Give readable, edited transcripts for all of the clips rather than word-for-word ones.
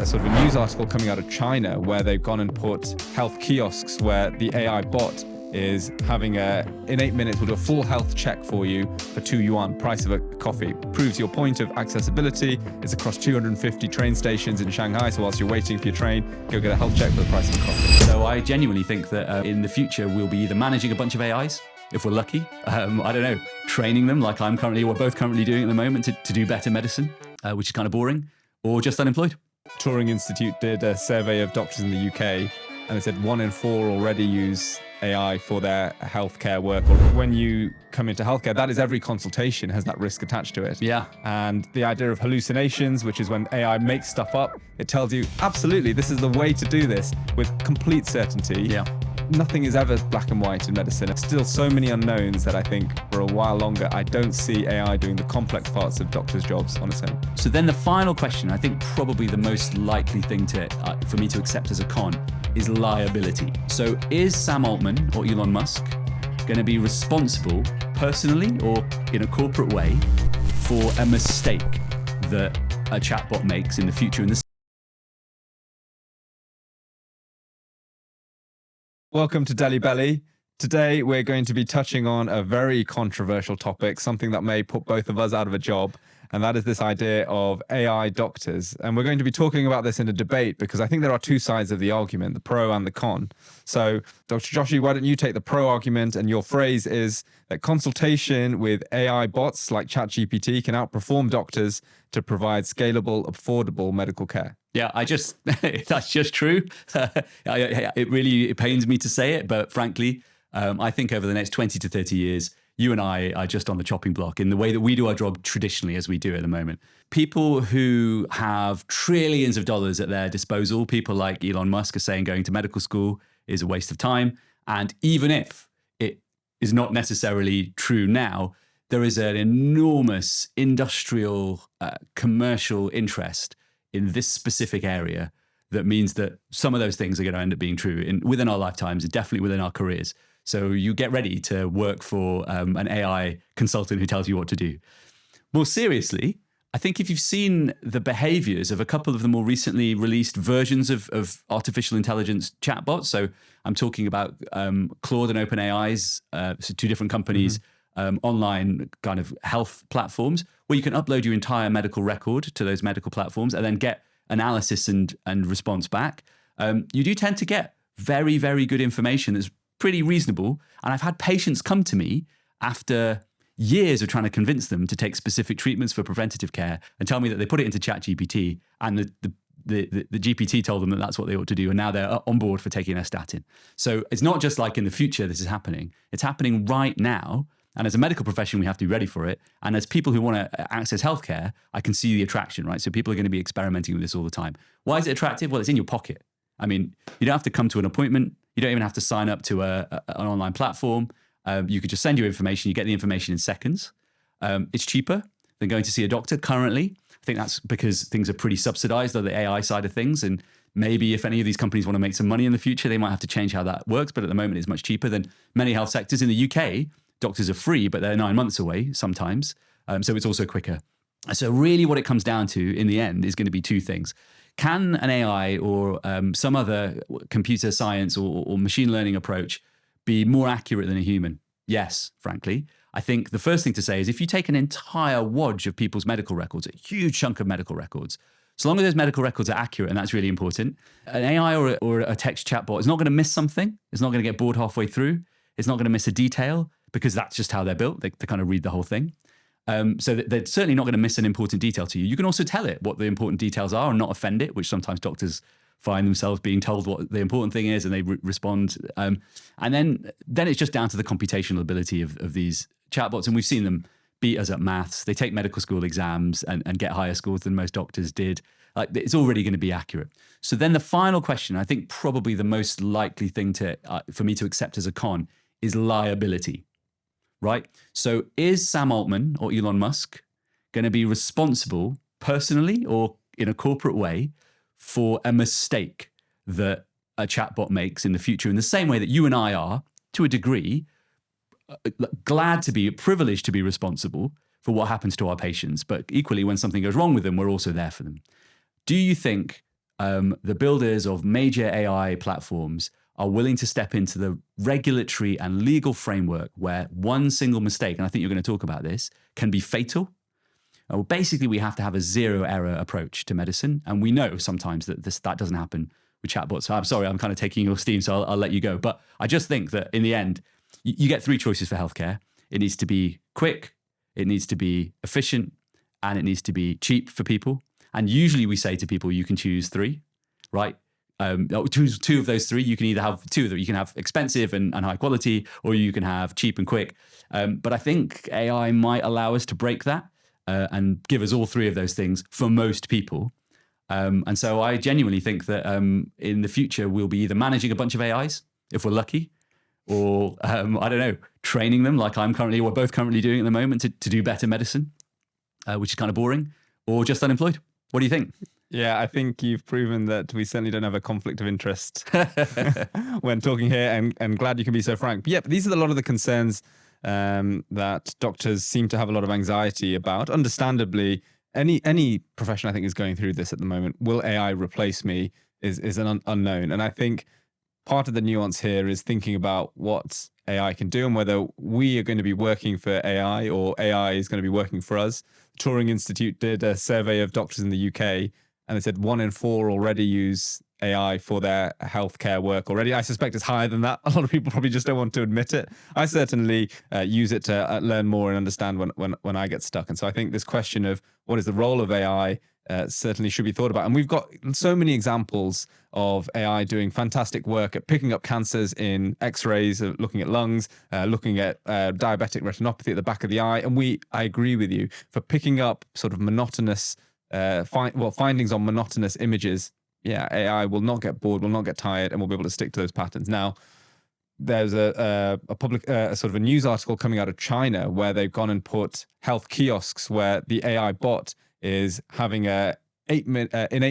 a sort of a news article coming out of China where they've gone and put health kiosks where the AI bot is having in 8 minutes will do a full health check for you for 2 yuan, price of a coffee. Proves your point of accessibility. It's across 250 train stations in Shanghai, so whilst you're waiting for your train, go get a health check for the price of a coffee. So I genuinely think that in the future we'll be either managing a bunch of AIs, if we're lucky, I don't know, training them like we're both currently doing at the moment to do better medicine, which is kind of boring, or just unemployed. Turing Institute did a survey of doctors in the UK, and they said 1 in 4 already use AI for their healthcare work. When you come into healthcare, that is every consultation has that risk attached to it. Yeah. And the idea of hallucinations, which is when AI makes stuff up, it tells you, absolutely, this is the way to do this with complete certainty. Yeah. Nothing is ever black and white in medicine. Still so many unknowns that I think for a while longer, I don't see AI doing the complex parts of doctors' jobs on its own. So then the final question, I think probably the most likely thing for me to accept as a con is liability. So is Sam Altman or Elon Musk going to be responsible personally or in a corporate way for a mistake that a chatbot makes in the future? Welcome to Delhi Belly. Today, we're going to be touching on a very controversial topic, something that may put both of us out of a job, and that is this idea of AI doctors. And we're going to be talking about this in a debate because I think there are two sides of the argument, the pro and the con. So, Dr. Joshi, why don't you take the pro argument, and your phrase is that consultation with AI bots like ChatGPT can outperform doctors to provide scalable, affordable medical care. Yeah, that's just true. It pains me to say it, but frankly, I think over the next 20 to 30 years, you and I are just on the chopping block in the way that we do our job traditionally as we do at the moment. People who have trillions of dollars at their disposal, people like Elon Musk are saying going to medical school is a waste of time. And even if it is not necessarily true now, there is an enormous industrial, commercial interest in this specific area that means that some of those things are going to end up being true within our lifetimes, definitely within our careers. So you get ready to work for an AI consultant who tells you what to do. More seriously, I think if you've seen the behaviors of a couple of the more recently released versions of artificial intelligence chatbots, so I'm talking about Claude and OpenAI's, so two different companies, online kind of health platforms, where you can upload your entire medical record to those medical platforms and then get analysis and response back. You do tend to get very, very good information that's pretty reasonable. And I've had patients come to me after years of trying to convince them to take specific treatments for preventative care and tell me that they put it into ChatGPT and the GPT told them that that's what they ought to do. And now they're on board for taking a statin. So it's not just like in the future this is happening. It's happening right now. And as a medical profession, we have to be ready for it. And as people who want to access healthcare, I can see the attraction, right? So people are going to be experimenting with this all the time. Why is it attractive? Well, it's in your pocket. I mean, you don't have to come to an appointment. You don't even have to sign up to an online platform. You could just send your information. You get the information in seconds. It's cheaper than going to see a doctor currently. I think that's because things are pretty subsidized on the AI side of things. And maybe if any of these companies want to make some money in the future, they might have to change how that works. But at the moment, it's much cheaper than many health sectors. In the UK, doctors are free, but they're 9 months away sometimes. So it's also quicker. So really what it comes down to in the end is going to be two things. Can an AI or some other computer science or machine learning approach be more accurate than a human? Yes, frankly. I think the first thing to say is if you take an entire wodge of people's medical records, a huge chunk of medical records, so long as those medical records are accurate, and that's really important, an AI or a text chatbot is not going to miss something. It's not going to get bored halfway through. It's not going to miss a detail because that's just how they're built. They kind of read the whole thing. So they're certainly not going to miss an important detail to you. You can also tell it what the important details are and not offend it, which sometimes doctors find themselves being told what the important thing is and they respond. And then it's just down to the computational ability of these chatbots. And we've seen them beat us at maths. They take medical school exams and get higher scores than most doctors did. It's already going to be accurate. So then the final question, I think probably the most likely thing for me to accept as a con is liability. Right? So is Sam Altman or Elon Musk going to be responsible personally or in a corporate way for a mistake that a chatbot makes in the future in the same way that you and I are, to a degree, privileged to be responsible for what happens to our patients. But equally, when something goes wrong with them, we're also there for them. Do you think the builders of major AI platforms are willing to step into the regulatory and legal framework where one single mistake, and I think you're going to talk about this, can be fatal. Well, basically, we have to have a zero error approach to medicine. And we know sometimes that that doesn't happen with chatbots. So I'm sorry, I'm kind of taking your steam, so I'll let you go. But I just think that in the end, you get three choices for healthcare. It needs to be quick, it needs to be efficient, and it needs to be cheap for people. And usually we say to people, you can choose three, right? Choose two of those three. You can either have two of them. You can have expensive and high quality, or you can have cheap and quick. But I think AI might allow us to break that and give us all three of those things for most people. And so I genuinely think that in the future, we'll be either managing a bunch of AIs, if we're lucky, or I don't know, training them like we're both currently doing at the moment to do better medicine, which is kind of boring, or just unemployed. What do you think? Yeah, I think you've proven that we certainly don't have a conflict of interest when talking here, and glad you can be so frank. But yeah, these are a lot of the concerns that doctors seem to have a lot of anxiety about. Understandably, any profession I think is going through this at the moment. Will AI replace me is an unknown. And I think part of the nuance here is thinking about what AI can do and whether we are going to be working for AI or AI is going to be working for us. The Turing Institute did a survey of doctors in the UK, and they said 1 in 4 already use AI for their healthcare work already. I suspect it's higher than that. A lot of people probably just don't want to admit it. I certainly use it to learn more and understand when I get stuck. And so I think this question of what is the role of AI certainly should be thought about. And we've got so many examples of AI doing fantastic work at picking up cancers in x-rays, looking at lungs, looking at diabetic retinopathy at the back of the eye. And I agree with you, for picking up sort of monotonous findings on monotonous images. Yeah, AI will not get bored, will not get tired, and will be able to stick to those patterns. Now, there's a sort of a news article coming out of China where they've gone and put health kiosks where the AI bot is having in 8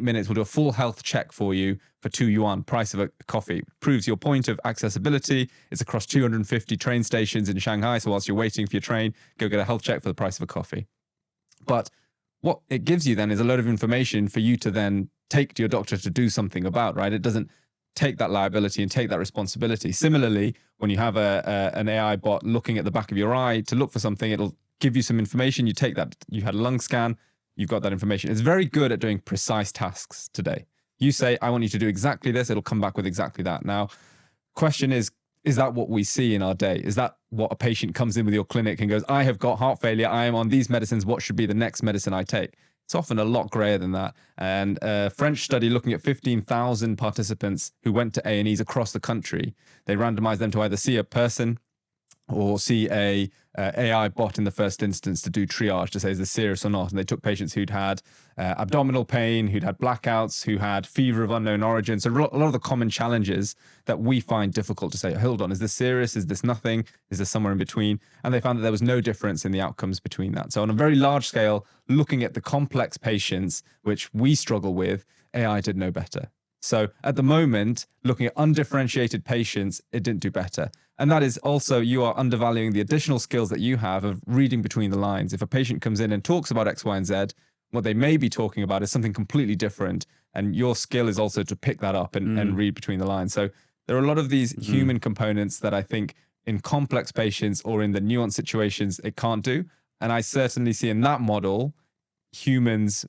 minutes will do a full health check for you for 2 yuan, price of a coffee. Proves your point of accessibility. It's across 250 train stations in Shanghai. So whilst you're waiting for your train, go get a health check for the price of a coffee. But what it gives you then is a load of information for you to then take to your doctor to do something about, right? It doesn't take that liability and take that responsibility. Similarly, when you have an AI bot looking at the back of your eye to look for something, it'll give you some information. You take that, you had a lung scan, you've got that information. It's very good at doing precise tasks today. You say, I want you to do exactly this, it'll come back with exactly that. Now, question is that what we see in our day? Is that what a patient comes in with your clinic and goes, I have got heart failure, I am on these medicines, what should be the next medicine I take? It's often a lot grayer than that. And a French study looking at 15,000 participants who went to A&Es across the country, they randomized them to either see a person or see a AI bot in the first instance to do triage to say, is this serious or not? And they took patients who'd had abdominal pain, who'd had blackouts, who had fever of unknown origin. So a lot of the common challenges that we find difficult to say, hold on, is this serious? Is this nothing? Is this somewhere in between? And they found that there was no difference in the outcomes between that. So on a very large scale, looking at the complex patients, which we struggle with, AI did no better. So at the moment, looking at undifferentiated patients, it didn't do better. And that is also, you are undervaluing the additional skills that you have of reading between the lines. If a patient comes in and talks about X, Y, and Z, what they may be talking about is something completely different. And your skill is also to pick that up and read between the lines. So there are a lot of these human components that I think in complex patients or in the nuanced situations, it can't do. And I certainly see in that model, humans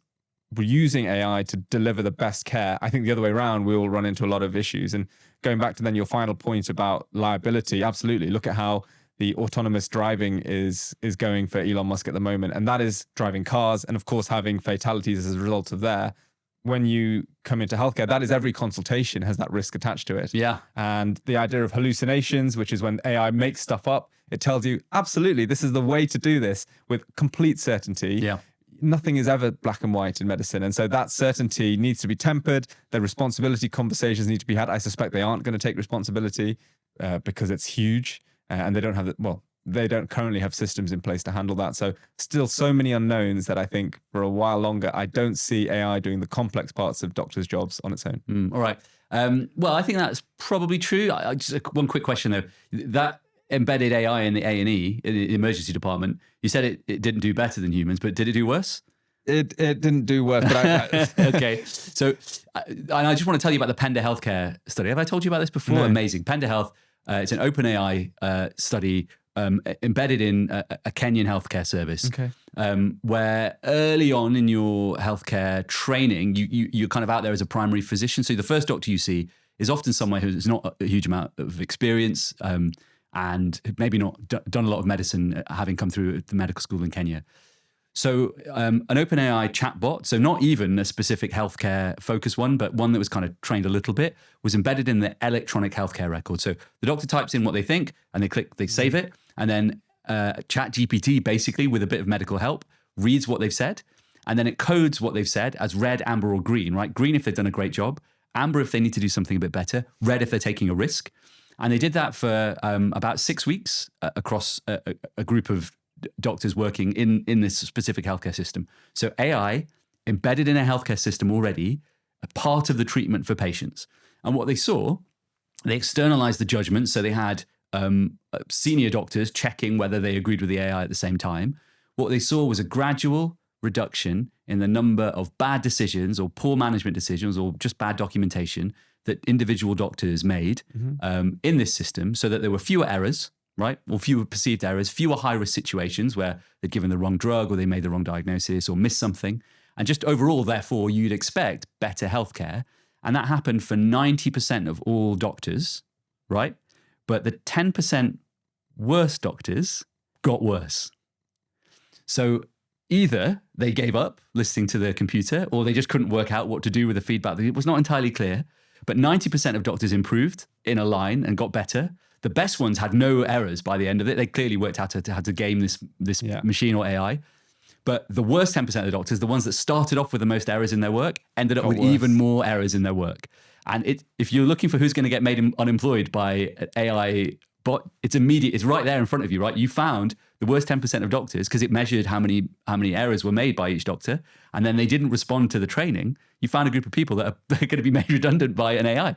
were using AI to deliver the best care. I think the other way around, we will run into a lot of issues. And going back to then your final point about liability, absolutely. Look at how the autonomous driving is going for Elon Musk at the moment. And that is driving cars and of course having fatalities as a result of that. When you come into healthcare, that is every consultation has that risk attached to it. Yeah. And the idea of hallucinations, which is when AI makes stuff up, it tells you, absolutely, this is the way to do this with complete certainty. Yeah. Nothing is ever black and white in medicine. And so that certainty needs to be tempered. The responsibility conversations need to be had. I suspect they aren't going to take responsibility because it's huge and they don't have they don't currently have systems in place to handle that. So still so many unknowns that I think for a while longer, I don't see AI doing the complex parts of doctors' jobs on its own. All right. Well, I think that's probably true. Just one quick question though. That embedded AI in the A&E, in the emergency department, you said it didn't do better than humans, but did it do worse? It didn't do worse, but Okay. So, and I just want to tell you about the Penda healthcare study. Have I told you about this before? No. Amazing. Penda Health, it's an OpenAI study embedded in a Kenyan healthcare service. Okay. Where early on in your healthcare training, you're kind of out there as a primary physician. So the first doctor you see is often someone who's not a huge amount of experience and maybe not done a lot of medicine, having come through the medical school in Kenya. So an OpenAI chatbot, so not even a specific healthcare focused one, but one that was kind of trained a little bit, was embedded in the electronic healthcare record. So the doctor types in what they think and they save it. And then ChatGPT, basically with a bit of medical help, reads what they've said. And then it codes what they've said as red, amber, or green, right? Green if they've done a great job, amber if they need to do something a bit better, red if they're taking a risk. And they did that for about 6 weeks across a group of doctors working in this specific healthcare system. So AI embedded in a healthcare system already, a part of the treatment for patients. And what they saw, they externalized the judgment. So they had senior doctors checking whether they agreed with the AI at the same time. What they saw was a gradual reduction in the number of bad decisions or poor management decisions or just bad documentation that individual doctors made in this system, so that there were fewer errors, right? Or fewer perceived errors, fewer high-risk situations where they'd given the wrong drug or they made the wrong diagnosis or missed something. And just overall, therefore, you'd expect better healthcare. And that happened for 90% of all doctors, right? But the 10% worst doctors got worse. So either they gave up listening to the computer or they just couldn't work out what to do with the feedback. It was not entirely clear. But 90% of doctors improved in a line and got better. The best ones had no errors by the end of it. They clearly worked out how to game this machine or AI. But the worst 10% of the doctors, the ones that started off with the most errors in their work, ended up with even more errors in their work. And if you're looking for who's going to get made unemployed by AI bot, it's immediate. It's right there in front of you, right? You found the worst 10% of doctors because it measured how many errors were made by each doctor, and then they didn't respond to the training. You found a group of people that are going to be made redundant by an AI,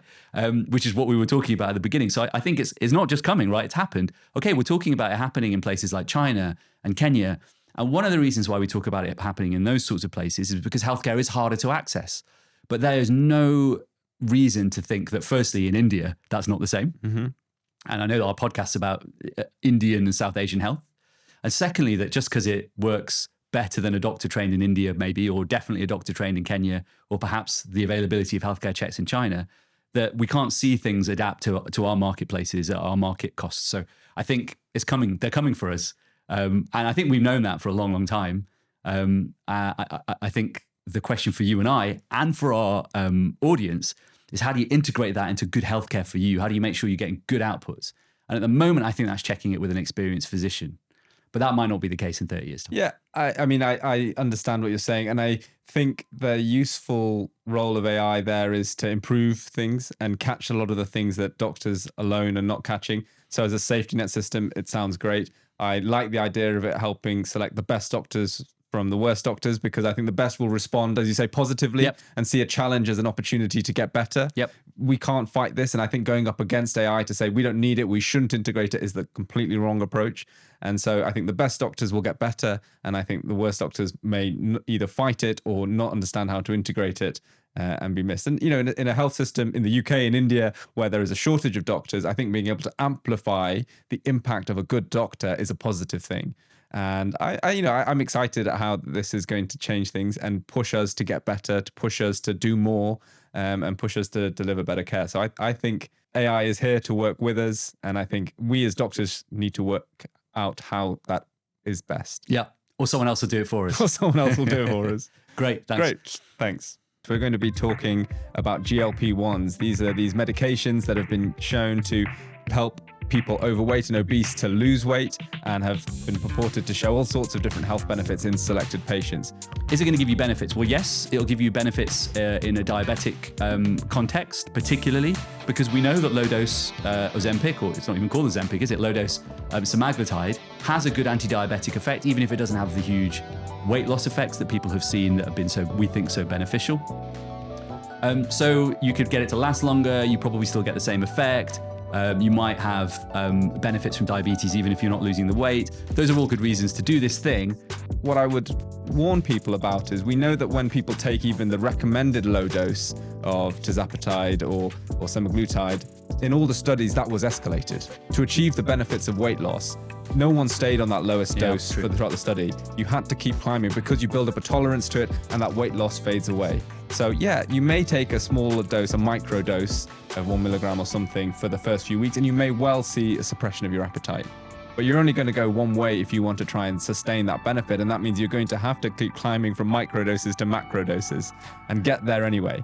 which is what we were talking about at the beginning. So I think it's not just coming, right? It's happened. Okay, we're talking about it happening in places like China and Kenya. And one of the reasons why we talk about it happening in those sorts of places is because healthcare is harder to access. But there is no reason to think that, firstly, in India, that's not the same. Mm-hmm. And I know that our podcast's about Indian and South Asian health. And secondly, that just because it works better than a doctor trained in India, maybe, or definitely a doctor trained in Kenya, or perhaps the availability of healthcare checks in China, that we can't see things adapt to our marketplaces at our market costs. So I think it's coming. They're coming for us. And I think we've known that for a long, long time. I think the question for you and I, and for our audience, is how do you integrate that into good healthcare for you? How do you make sure you're getting good outputs? And at the moment, I think that's checking it with an experienced physician. But that might not be the case in 30 years' time. Yeah, I mean, I understand what you're saying. And I think the useful role of AI there is to improve things and catch a lot of the things that doctors alone are not catching. So as a safety net system, it sounds great. I like the idea of it helping select the best doctors from the worst doctors, because I think the best will respond, as you say, positively and see a challenge as an opportunity to get better. We can't fight this. And I think going up against AI to say we don't need it, we shouldn't integrate it, is the completely wrong approach. And so I think the best doctors will get better. And I think the worst doctors may either fight it or not understand how to integrate it and be missed. And, you know, in a health system in the UK and India, where there is a shortage of doctors, I think being able to amplify the impact of a good doctor is a positive thing. And I'm excited at how this is going to change things and push us to get better, to push us to do more, and push us to deliver better care. So I think AI is here to work with us. And I think we as doctors need to work out how that is best. Yeah. Or someone else will do it for us. Or someone else will do it for us. Great. Thanks. Great. Thanks. So we're going to be talking about GLP-1s. These are these medications that have been shown to help people overweight and obese to lose weight and have been purported to show all sorts of different health benefits in selected patients. Is it going to give you benefits? Well, yes, it'll give you benefits in a diabetic context, particularly because we know that low-dose Ozempic, or it's not even called Ozempic, is it? Low-dose semaglutide has a good anti-diabetic effect, even if it doesn't have the huge weight loss effects that people have seen that have been we think so beneficial. So you could get it to last longer. You probably still get the same effect. You might have benefits from diabetes even if you're not losing the weight. Those are all good reasons to do this thing. What I would warn people about is we know that when people take even the recommended low dose of tirzepatide or semaglutide, in all the studies that was escalated to achieve the benefits of weight loss. No one stayed on that lowest dose throughout the study. You had to keep climbing because you build up a tolerance to it and that weight loss fades away. So yeah, you may take a smaller dose, a micro dose of 1 milligram or something for the first few weeks, and you may well see a suppression of your appetite. But you're only going to go one way if you want to try and sustain that benefit, and that means you're going to have to keep climbing from micro doses to macro doses and get there anyway.